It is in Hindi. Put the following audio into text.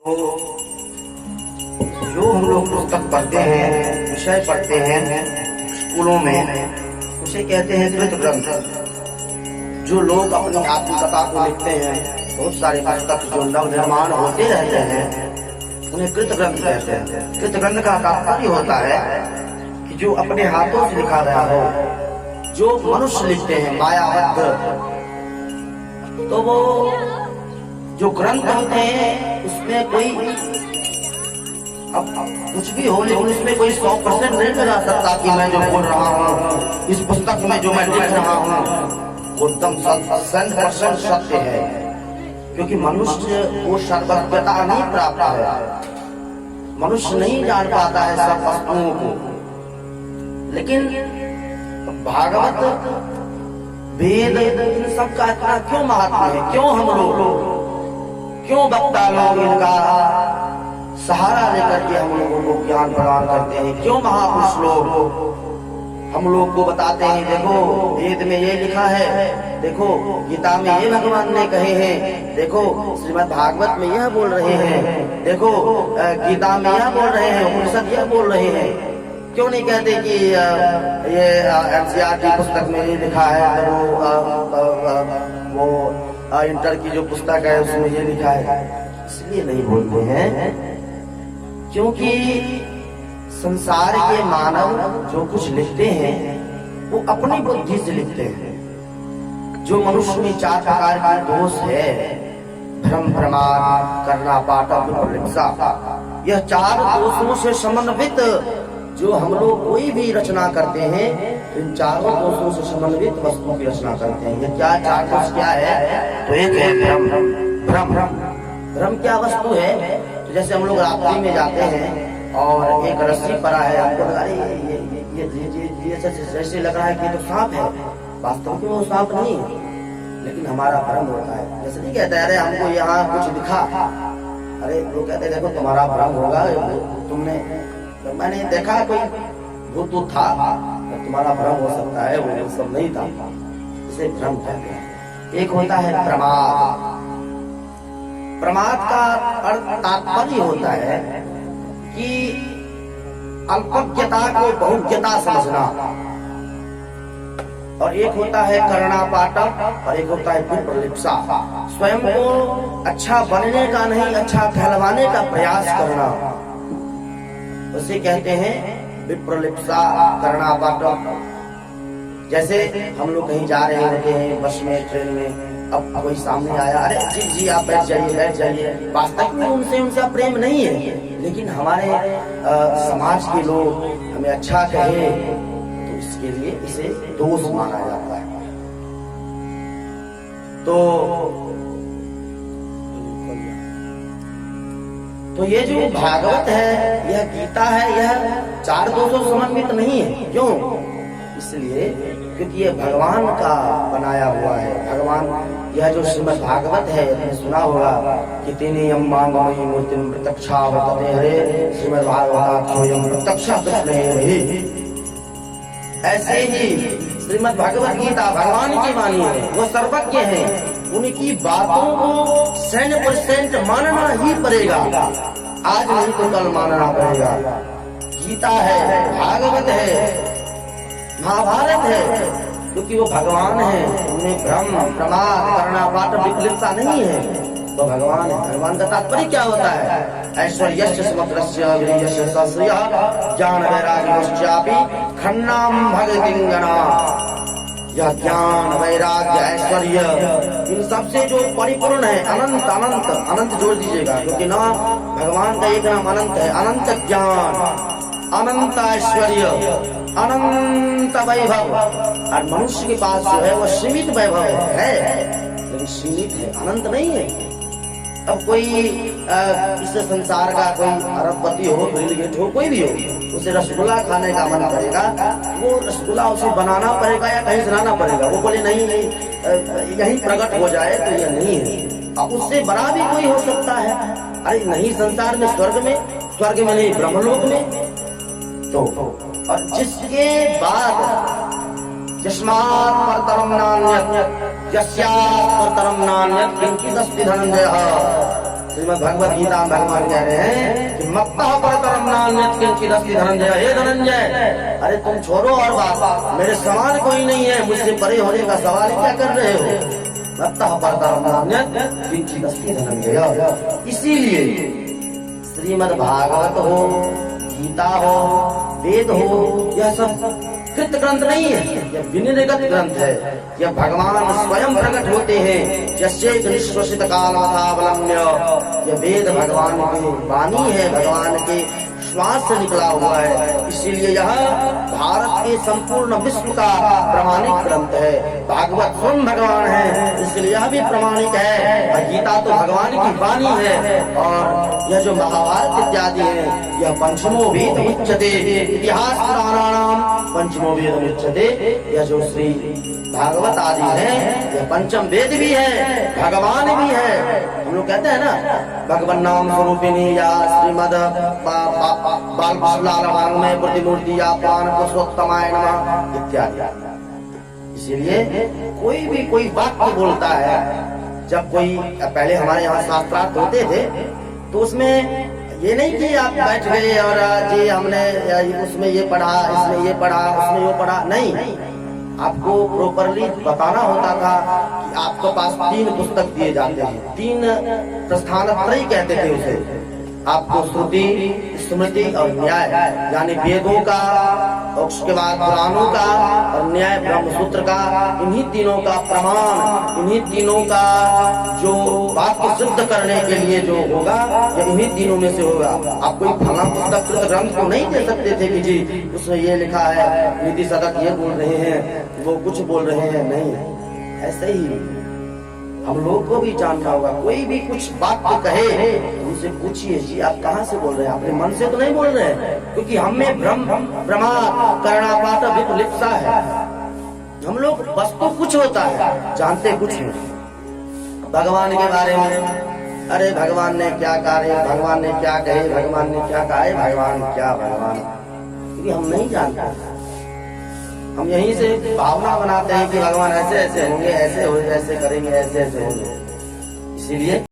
तो जो हम लोग पुस्तक पढ़ते हैं, विषय पढ़ते हैं स्कूलों में, उसे कहते हैं कृत ग्रंथ। जो लोग अपनी आत्मकथा को लिखते हैं, बहुत सारे पुस्तक जो नव निर्माण होते रहते हैं, उन्हें कृत ग्रंथ कहते हैं। कृत ग्रंथ का तात्पर्य होता है कि जो अपने हाथों से लिखा गया हो, जो मनुष्य लिखते हैं मायाबद्ध, तो वो जो ग्रंथ होते हैं उसमें कोई अब कुछ भी हो, लेकिन उसमें कोई 100% नहीं लगा सकता कि मैं जो बोल रहा हूँ, इस पुस्तक में जो मैं लिख रहा हूँ वो एकदम 100% सत्य है, क्योंकि मनुष्य वो सर्वज्ञता नहीं प्राप्त है। मनुष्य नहीं जान पाता है सब वस्तुओं को। लेकिन भागवत, वेद, इन सब का इतना क्यों महत्व है? क्यों हम लोग, क्यों वक्ता लोग इनका सहारा लेकर के हम लोगों को ज्ञान प्रदान करते हैं? क्यों महापुरुष लोग हम लोग को बताते हैं, देखो वेद में ये लिखा है, देखो गीता में ये भगवान ने कहे हैं, देखो श्रीमद् भागवत में यह बोल रहे हैं, देखो गीता में यह बोल रहे हैं, उपनिषद यह बोल रहे हैं। क्यों नहीं कहते कि ये एनसीईआरटी की पुस्तक में ये लिखा है, वो इंटर की जो पुस्तक है उसमें ये लिखा है? इसलिए नहीं बोलते हैं क्योंकि संसार के मानव जो कुछ लिखते हैं वो अपनी बुद्धि से लिखते हैं। जो मनुष्य में 4 प्रकार के दोष है, भ्रम, प्रमाद, करना, पाटव, विपरीक्षा, यह 4 दोषों से समन्वित जो हम लोग कोई भी रचना करते हैं, इन 4 दोषों से समन्वित वस्तु की रचना करते हैं। ये क्या 4 दोष क्या है? तो एक है भ्रम। भ्रम भ्रम क्या वस्तु है? तो जैसे हम लोग रात्रि में जाते हैं और एक रस्सी पड़ा है, आपको लगा ये जैसे लग रहा है कि तो सांप है, वास्तव में वो सांप नहीं है, लेकिन हमारा भ्रम होता है। जैसे नहीं कहते अरे हमको यहाँ कुछ दिखा, अरे वो कहते देखो तुम्हारा भ्रम होगा, तुमने तो मैंने देखा कोई भूत था, तो तुम्हारा भ्रम हो सकता है, वो सब नहीं था, इसे भ्रम कहते हैं। एक होता है प्रमाद। प्रमाद का अर्थ तात्पर्य होता है कि अल्पज्ञता को बहुज्ञता समझना। और एक होता है कर्णापाटव और एक होता है विप्रलिप्सा। स्वयं को अच्छा बनने का नहीं, अच्छा कहलवाने का प्रयास करना, उसे कहते हैं विप्रलिप्सा, कर्णापाटव। जैसे हम लोग कहीं जा रहे होते हैं, बस में, ट्रेन में, अब कोई सामने आया, अरे जी जी आप बैठ जाइए। वास्तव में उनसे प्रेम नहीं है, लेकिन हमारे समाज के लोग हमें अच्छा कहे तो इसके लिए इसे दोष माना जाता है। तो ये जो भागवत है, यह गीता है, यह 4 दोषों समन्वित नहीं है। क्यों? इसलिए क्योंकि ये भगवान का बनाया हुआ है। भगवान, यह जो श्रीमद् भागवत है, आपने सुना होगा कि तेने अम्बांगमयी मूर्तिं प्रत्यक्षा वर्तते हरे श्रीमद् भागवताख्योऽयं प्रत्यक्षा कृष्णे। ऐसे ही श्रीमद् भगवत गीता भगवान की वाणी है, वो सर्वज्ञ है, उनकी बातों को 100% मानना ही पड़ेगा। आज नहीं तो कल मानना पड़ेगा। गीता है, भागवत है, महाभारत है, क्योंकि वो भगवान है, उन्हें भ्रम, प्रमाद, कर्णापाटव, विपरीक्षा नहीं है, तो भगवान है। भगवान का तात्पर्य क्या होता है? ऐश्वर्यस्य समग्रस्य वीर्यस्य सश्रियः ज्ञान वैराग्यश्चापि खन्नाम भगतिंगना। यह ज्ञान, वैराग्य, ऐश्वर्य, इन सबसे जो परिपूर्ण है, अनंत अनंत अनंत जोड़ दीजिएगा, क्योंकि ना भगवान का एक नाम अनंत है। अनंत ज्ञान, अनंत ऐश्वर्य, अनंत वैभव। और मनुष्य के पास जो है वो सीमित वैभव है, लेकिन सीमित है, अनंत नहीं है। अब कोई इस संसार का कोई अरबपति हो, बिल गेट हो, कोई भी हो, उसे रसगुल्ला खाने का मन करेगा, वो रसगुल्ला उसे बनाना पड़ेगा या कहीं से लाना पड़ेगा? वो बोले नहीं यही प्रकट हो जाए, तो यह नहीं है। अब उससे बड़ा भी कोई हो सकता है। अरे नहीं, संसार में, स्वर्ग में नहीं, ब्रह्मलोक में। तो और जिसके बाद यस्मात् परतरं नान्यत् यस्यात् परतरं नान्यत् किंचिदस्ति धनंजयः, श्रीमद् भगवत गीता में भगवान कह रहे हैं कि मत्तः परतरं नान्यत् किंचिदस्ति धनंजय। हे धनंजय, अरे तुम छोड़ो और बात, मेरे समान कोई नहीं है, मुझसे परे होने का सवाल क्या कर रहे हो। मत्तः परतरं नान्यत् किंचिदस्ति धनंजय। इसीलिए श्रीमद् भागवत हो, गीता हो, वेद हो, यह सब कृत ग्रंथ नहीं है, यह विनिर्गत ग्रंथ है। यह भगवान स्वयं प्रकट होते हैं। यस्यैत निश्वसित कालमथावलम्ब्य, यह वेद भगवान की वाणी है, भगवान के श्वास से निकला हुआ है। इसीलिए यह भारत के संपूर्ण विश्व का प्रमाणिक ग्रंथ है। भागवत स्वयं भगवान है, इसलिए यह भी प्रमाणिक है। और गीता तो भगवान की वाणी है। और यह जो महाभारत इत्यादि है, यह पंचमो वेद उच्यते, इतिहास पुराणानाम पंचमो वेद उच्यते। यह जो श्री भागवत आदि है, यह पंचम वेद भी है, भगवान भी है। हम लोग कहते हैं ना, भगवान नाम स्वरूपिणी या श्रीमद बाल में प्रतिमूर्ति या पान पुरुषोत्तमाय नमः इत्यादि। इसीलिए कोई भी कोई वाक्य बोलता है, जब कोई पहले हमारे यहाँ शास्त्रार्थ होते थे, तो उसमें ये नहीं कि आप बैठ गए और जी हमने उसमें ये पढ़ा, इसमें ये पढ़ा, उसमें ये पढ़ा, नहीं। आपको प्रोपरली बताना होता था कि आपके पास 3 पुस्तक दिए जाते हैं, 3 प्रस्थानत्रयी कहते थे उसे। आपको श्रुति, स्मृति और न्याय, यानी वेदों का, उसके बाद पुराणों का और न्याय ब्रह्मसूत्र का, इन्हीं तीनों का प्रमाण, इन्हीं तीनों का जो वाक्य सिद्ध करने के लिए जो होगा, ये इन्हीं तीनों में से होगा। आप कोई फला पुस्तक कृत ग्रंथ को नहीं दे सकते थे कि जी उसमें ये लिखा है, नीति शतक ये बोल रहे हैं, वो कुछ बोल रहे हैं, नहीं। ऐसे ही हम लोग को भी जानना होगा। कोई भी कुछ बात कहे, उनसे पूछिए जी आप कहाँ से बोल रहे हैं, अपने मन से तो नहीं बोल रहे हैं, क्योंकि हम में भ्रम, प्रमाद, कर्णापात, विपलिप्सा है। हम लोग वस्तु कुछ होता है, जानते कुछ नहीं। भगवान के बारे में, अरे भगवान ने क्या कार्य, भगवान ने क्या कहे, भगवान ने क्या कहा, भगवान क्या, भगवान, क्योंकि हम नहीं जानते। हम यहीं से भावना बनाते हैं कि भगवान ऐसे ऐसे होंगे, ऐसे हो, ऐसे करेंगे, ऐसे ऐसे होंगे। इसीलिए